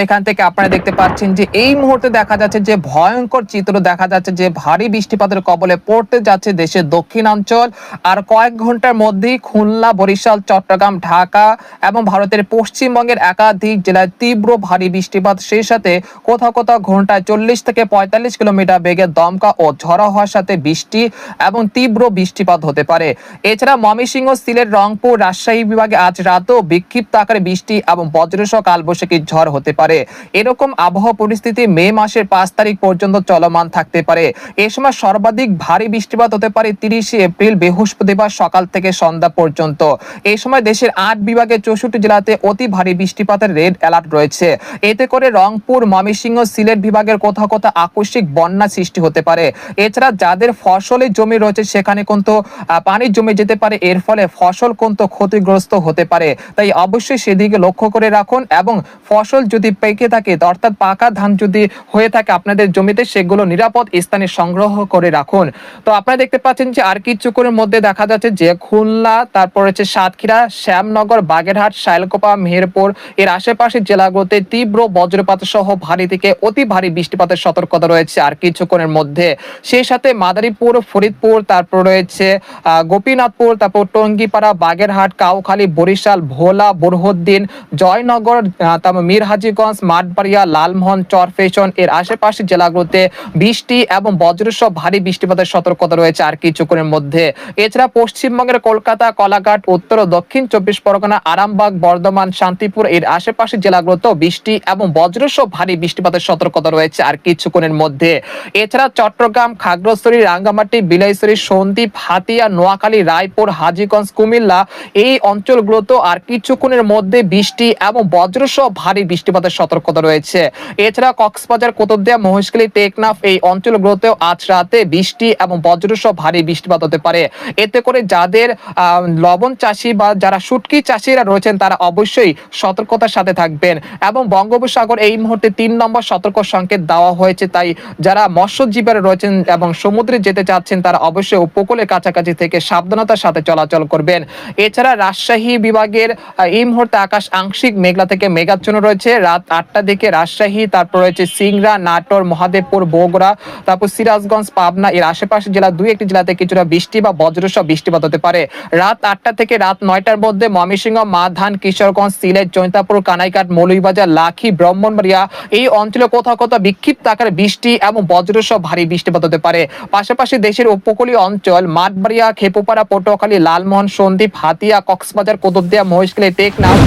এখান থেকে আপনারা দেখতে পাচ্ছেন যে এই মুহূর্তে দেখা যাচ্ছে যে ভয়ঙ্কর চিত্র দেখা যাচ্ছে যে ভারী বৃষ্টিপাতের কবলে পড়তে যাচ্ছে দেশের দক্ষিণাঞ্চল। আর কয়েক ঘন্টার মধ্যেই খুলনা, বরিশাল, চট্টগ্রাম, ঢাকা এবং ভারতের পশ্চিমবঙ্গের একাধিক জেলায় তীব্র ভারী বৃষ্টিপাত, সেই সাথে কোথাও কোথাও ঘন্টায় 40 থেকে 45 কিলোমিটার বেগে দমকা ও ঝড়ো হওয়ার সাথে বৃষ্টি এবং তীব্র বৃষ্টিপাত হতে পারে। এছাড়া ময়মনসিংহ, সিলেট, রংপুর, রাজশাহী বিভাগে আজ রাতেও বিক্ষিপ্ত আকারে বৃষ্টি এবং বজ্রসহ কালবৈশাখী ঝড় হতে পারে। এরকম আবহাওয়া পরিস্থিতি মে মাসের 5 তারিখ পর্যন্ত চলমান থাকতে পারে। এই সময় সর্বাধিক ভারী বৃষ্টিপাত হতে পারে 30 এপ্রিল বৃহস্পতিবার সকাল থেকে সন্ধ্যা পর্যন্ত। এই সময় দেশের 8 বিভাগের 64 জেলাতে অতি ভারী বৃষ্টিপাতের রেড অ্যালার্ট রয়েছে। এতে করে রংপুর, ময়মনসিংহ, সিলেট বিভাগের কোথাও কোথাও আকস্মিক বন্যা সৃষ্টি হতে পারে। এছাড়া যাদের ফসলের জমি রয়েছে সেখানে কিন্তু পানি জমে যেতে পারে, এর ফলে ফসল কিন্তু ক্ষতিগ্রস্ত হতে পারে। তাই অবশ্যই সেদিকে লক্ষ্য করে রাখুন এবং ফসল যদি পেকে থাকে, অর্থাৎ পাকা ধান যদি হয়ে থাকে আপনাদের জমিতে, সেগুলো নিরাপদ স্থানে সংগ্রহ করে রাখুন। তো আপনারা দেখতে পাচ্ছেন যে আর কিছুক্ষণের মধ্যে দেখা যাচ্ছে যে খুলনা, তারপর হচ্ছে সাতক্ষীরা, শ্যামনগর, বাগেরহাট, শাইলকোপা, মেহেরপুর এর আশেপাশের জেলাগুলোতে তীব্র বজ্রপাত সহ ভারী থেকে অতি ভারী বৃষ্টিপাতের সতর্কতা রয়েছে আর কিছুক্ষণের মধ্যে। সেই সাথে মাদারীপুর, ফরিদপুর, তারপর রয়েছে গোপীনাথপুর, তারপর টঙ্গীপাড়া, বাগেরহাট, কাউখালী, বরিশাল, ভোলা, বোরহানউদ্দিন, জয়নগর, তারপর মিরহাজিগঞ্জ, মাঠবাড়িয়া, লালমোহন, চরফ্যাশন এর আশেপাশের জেলাগুলোতে বৃষ্টি এবং বজ্রসহ ভারী বৃষ্টিপাতের সতর্কতা রয়েছে আর কিছুক্ষণের মধ্যে। এছাড়া পশ্চিমবঙ্গের কলকাতা, কলাঘাট, উত্তর ও দক্ষিণ 24 পরগনা, আরামবাগ, বর্ধমান, শান্তিপুর এর আশেপাশের জেলাগুলোতেও বৃষ্টি এবং বজ্রসহ ভারী বৃষ্টিপাতের সতর্কতা রয়েছে আর কিছুক্ষণের মধ্যে। এছাড়া চট্টগ্রাম, খাগড়াছড়ি, রাঙ্গামাটি, বিলাইছড়ি, সন্দ্বীপ, হাতিয়া, নোয়াখালী, রায়পুর, হাজীগঞ্জ, কুমিল্লা এই অঞ্চলগুলোতেও আর কিছুক্ষণের মধ্যে বৃষ্টি এবং বজ্রসহ ভারী বৃষ্টিপাতের সতর্কতা রয়েছে। এছাড়া কক্সবাজার, কুতুবদিয়া, মহেশখালী, টেকনাফ এই অঞ্চলগুলোতেও আজ রাতে বৃষ্টি এবং বজ্রসহ ভারী বৃষ্টিপাত হতে পারে। এতে করে যাদের লবণ চাষি বা যারা শুটকি চাষিরা রয়েছেন তারা অবশ্যই সতর্কতার সাথে থাকবেন। এবং বঙ্গোপসাগর এই মুহূর্তে 3 নম্বর সতর্ক সংকেত দেওয়া হয়েছে, তাই যারা মৎস্যজীবীরা রয়েছেন এবং সমুদ্রে যেতে চাচ্ছেন তারা অবশ্যই উপকূলের কাছাকাছি থেকে সাবধানতার সাথে চলাচল করবেন। এছাড়া রাজশাহী বিভাগের এই মুহূর্তে আকাশ আংশিক মেঘলা থেকে মেঘাচ্ছন্ন রয়েছে। রাত 8টার দিকে রাজশাহী, তারপর রয়েছে সিংড়া, নাটোর, মহাদেবপুর, বগুড়া, তারপর সিরাজগঞ্জ, পাবনা এর আশেপাশের জেলা 2-1টি জেলাতে কিছুটা বৃষ্টি বা বজ্রসহ বৃষ্টিপাত হতে পারে। রাত 8টা থেকে রাত 9টার মধ্যে ময়মনসিংহ, মাধান, কিশোরগঞ্জ, সিলেট, জৈন্তাপুর, কানাইঘাট, মৌলভীবাজার, লাখি, ব্রাহ্মণবাড়িয়া এই অঞ্চলে কোথাও কোথাও বিক্ষিপ্ত আকারে বৃষ্টি এবং বজ্রসহ ভারী বৃষ্টিপাত হতে পারে। পাশাপাশি দেশের উপকূলীয় অঞ্চল মাঠবাড়িয়া, খেপুপাড়া, পটুয়াখালী, লালমোহন, সন্দ্বীপ, হাতিয়া, কক্সবাজার, কুতুবদিয়া, মহেশখালী, টেকনাফ